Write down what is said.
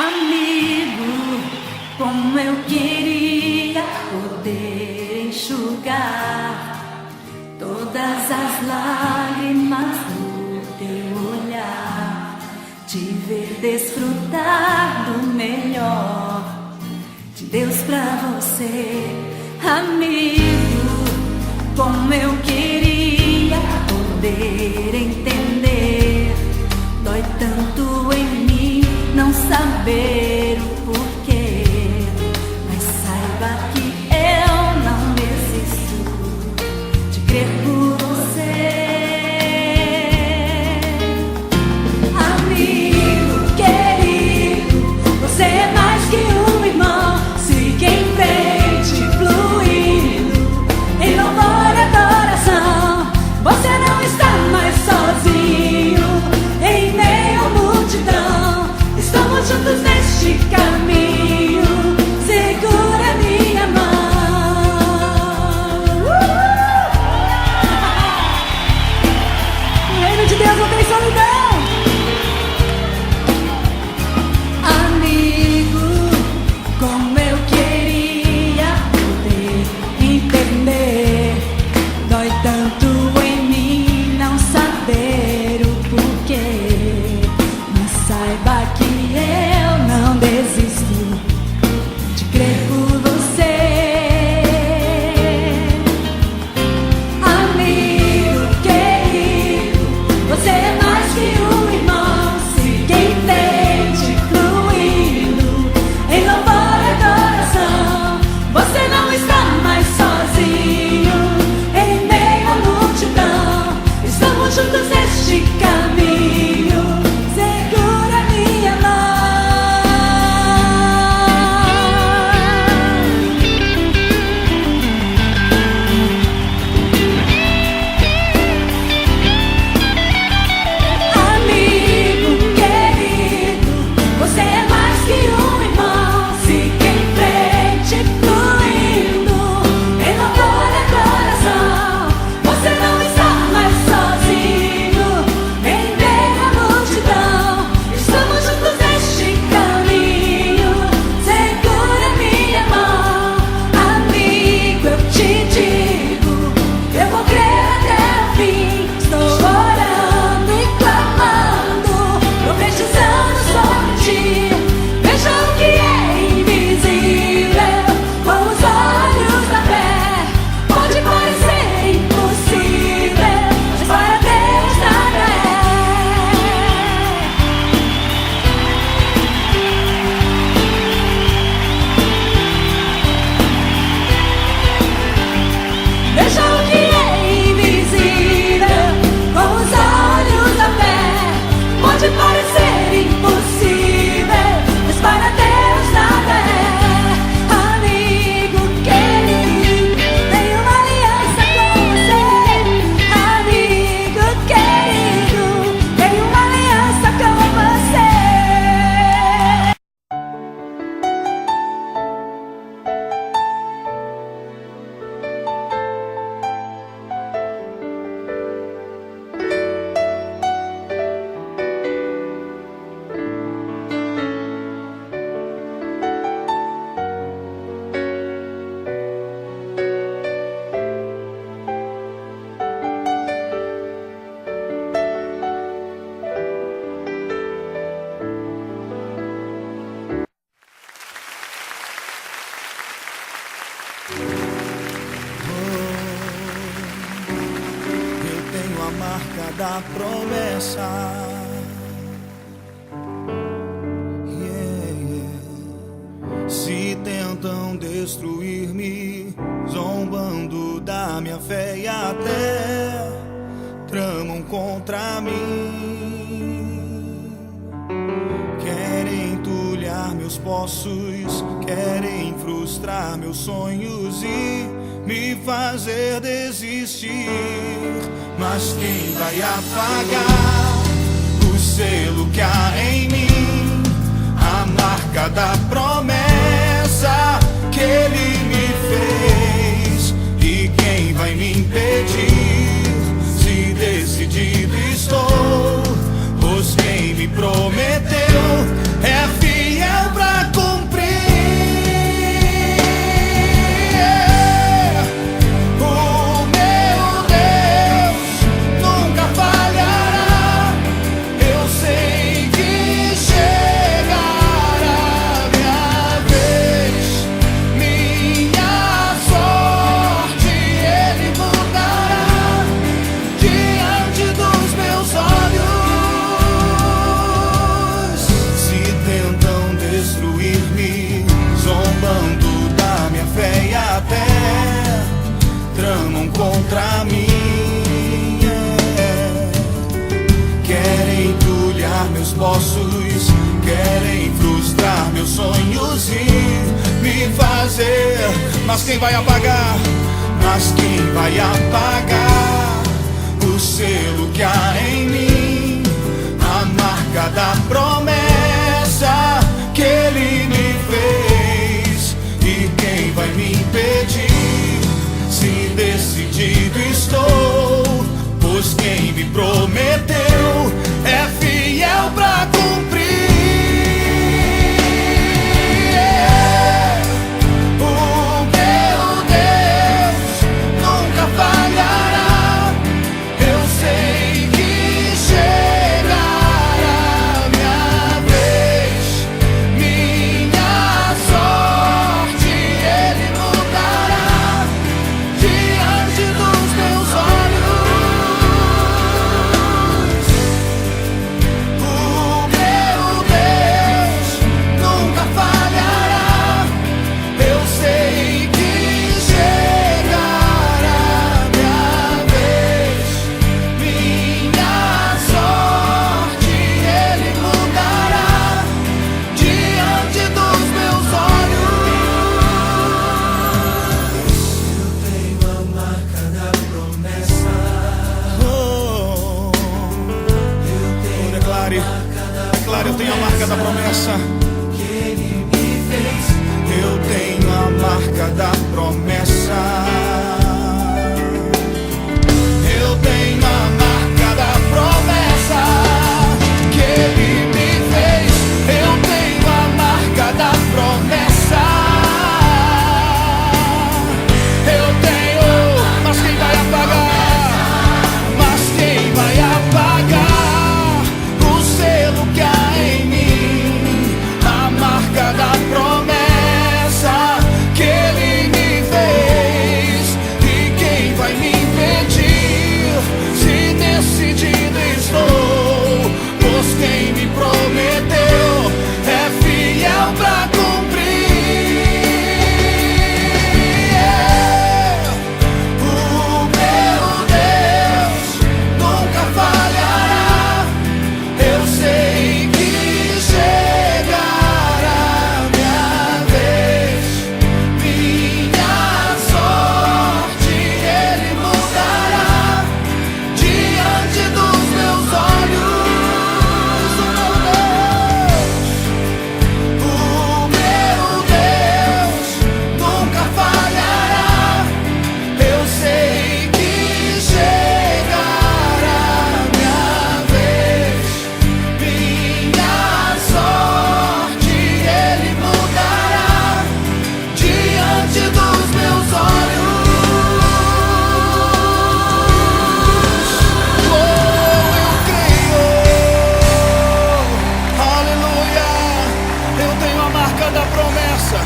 Amigo, como eu queria poder enxugar todas as lágrimas do teu olhar, te ver desfrutar do melhor de Deus pra você. Amigo, como eu queria poder entender, dói tanto em mim não saber o porquê, mas saiba que eu não desisto de crer por você. Amigo querido, você é mais que um irmão. Siga em frente, fluindo em louvor e adoração. Você não está mais sozinho em meio à multidão. Estamos juntos neste caminho, segura minha mão. No reino de Deus não tem solidão. Amigo, como eu queria poder entender, dói tanto em mim não saber o porquê, mas saiba que eu não desisto de crer por você. Amigo querido, você é mais que um irmão. Siga em frente, fluindo em louvor e adoração. Você não está mais sozinho em meio à multidão. Estamos juntos neste caminho, segura minha mão. Amigo querido, você é mais que um irmão. Siga em frente, fluindo em louvor e adoração. Você não está mais sozinho em meio à multidão. Estamos juntos neste caminho, segura minha mão. Amigo, eu te digo, eu vou crer até o fim. Estou orando e clamando, profetizando sobre ti. Veja o que é invisível com os olhos da fé. Pode parecer impossível, mas para Deus nada é. Veja o que é invisível com os olhos da fé. Pode parecer impossível, mas para Deus nada é. Amigo querido, tenho uma aliança com você. Amigo querido, tenho uma aliança com você. Eu tenho a marca da promessa. Yeah, yeah. Se tentam destruir-me, zombando da minha fé e até tramam contra mim. Querem entulhar meus poços, querem frustrar meus sonhos e me fazer desistir. Mas quem vai apagar o selo que há em mim? A marca da promessa que Ele me fez. E quem vai me impedir? Se decidido estou, pois quem me prometeu é fiel. contra mim. Querem entulhar meus poços, querem frustrar meus sonhos e me fazer. Mas quem vai apagar? Mas quem vai apagar o selo que há em mim? A marca da promessa que Ele me fez. E quem vai me impedir? Se decidido estou, pois quem me prometeu é fiel pra cumprir. O meu Deus nunca falhará. Eu sei que chegará minha vez, minha sorte Ele mudará diante dos meus olhos. O meu Deus nunca falhará. Eu sei que chegará minha vez, minha sorte Ele mudará diante dos meus olhos. Eu tenho a marca da promessa. Declare, eu tenho a marca da promessa que Ele me fez. Eu tenho a marca da promessa. Eu tenho a marca da promessa que Ele me fez. Eu tenho a marca da promessa. Eu tenho, mas quem vai apagar? Mas quem vai apagar o selo que há em mim? A marca da promessa que Ele me fez. E quem vai me impedir? Se decidido estou, pois quem me prometeu é fiel pra cumprir. O meu Deus nunca falhará. Eu sei que chegará minha vez, minha sorte Ele mudará diante dos meus olhos. O meu Deus nunca falhará. Eu sei que chegará minha vez, minha sorte Ele mudará diante dos meus olhos. Eu creio. Aleluia. Eu tenho a marca da promessa.